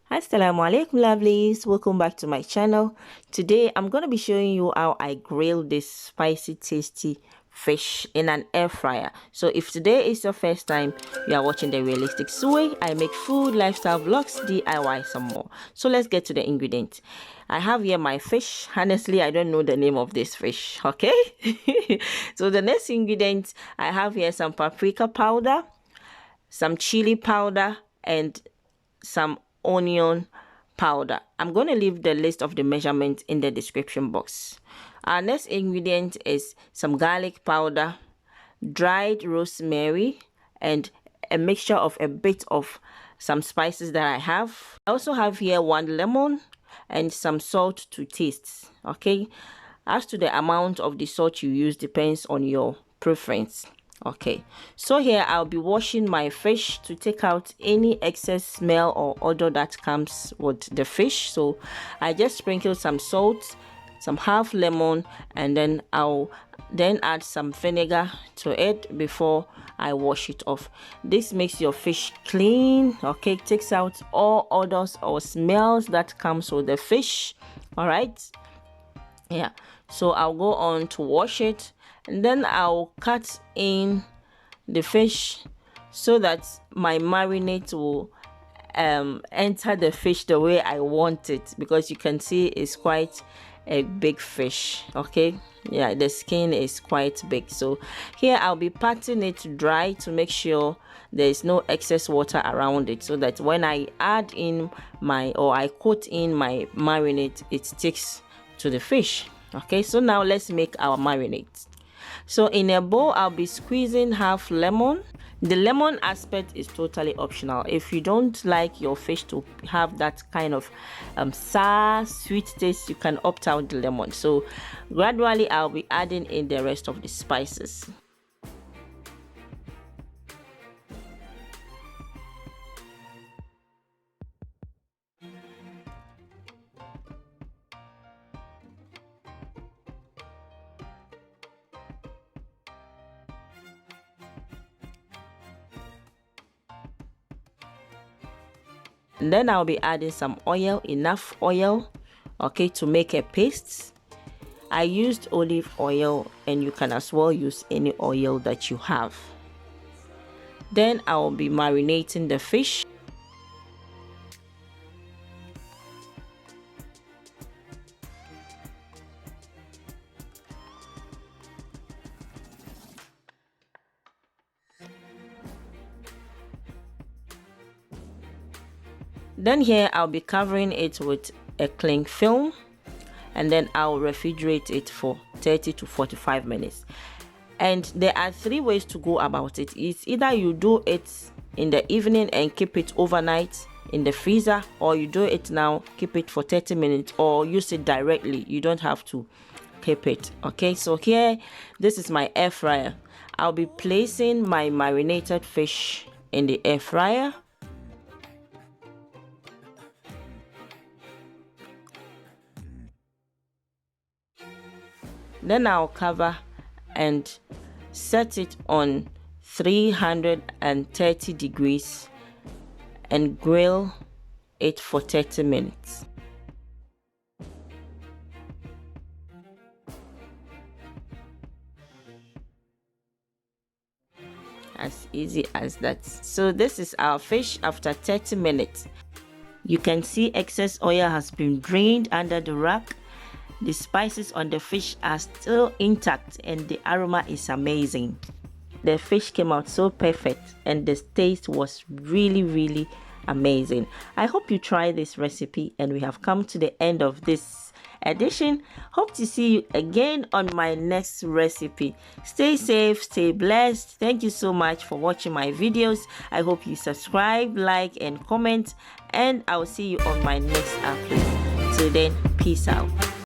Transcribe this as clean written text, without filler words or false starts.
Assalamu alaikum lovelies, welcome back to my channel. Today I'm going to be showing you how I grill this spicy tasty fish in an air fryer. So if today is your first time you are watching the realistic way I make food, lifestyle vlogs, DIY some more. So let's get to the ingredients. I have here my fish. Honestly, I don't know the name of this fish, okay? So the next ingredient, I have here some paprika powder, some chili powder, and some onion powder. I'm going to leave the list of the measurements in the description box. Our next ingredient is some garlic powder, dried rosemary, and a mixture of a bit of some spices that I have. I also have here 1 lemon and some salt to taste. Okay, as to the amount of the salt you use depends on your preference. Okay, so here I'll be washing my fish to take out any excess smell or odor that comes with the fish. So I just sprinkle some salt, some half lemon, and then I'll add some vinegar to it before I wash it off. This makes your fish clean. Okay, takes out all odors or smells that comes with the fish. All right, yeah, so I'll go on to wash it, and then I'll cut in the fish so that my marinade will enter the fish the way I want it, because you can see it's quite a big fish. Okay, yeah, the skin is quite big. So here I'll be patting it dry to make sure there is no excess water around it, so that when I add in I coat in my marinade, it sticks to the fish. Okay, so now let's make our marinade. So in a bowl I'll be squeezing half lemon. The lemon aspect is totally optional. If you don't like your fish to have that kind of sour sweet taste, you can opt out the lemon. So gradually I'll be adding in the rest of the spices. And then I'll be adding some oil, enough oil, okay, to make a paste. I used olive oil, and you can as well use any oil that you have. Then I'll be marinating the fish. Then here I'll be covering it with a cling film, and then I'll refrigerate it for 30 to 45 minutes. And there are 3 ways to go about it. It's either you do it in the evening and keep it overnight in the freezer, or you do it now, keep it for 30 minutes, or use it directly. You don't have to keep it. Okay, so here, this is my air fryer. I'll be placing my marinated fish in the air fryer. Then I'll cover and set it on 330 degrees and grill it for 30 minutes. As easy as that. So this is our fish after 30 minutes. You can see excess oil has been drained under the rack. The spices on the fish are still intact, and the aroma is amazing. The fish came out so perfect, and the taste was really amazing. I hope you try this recipe, and we have come to the end of this edition. Hope to see you again on my next recipe. Stay safe, stay blessed. Thank you so much for watching my videos. I hope you subscribe, like, and comment, and I will see you on my next upload. Till then, peace out.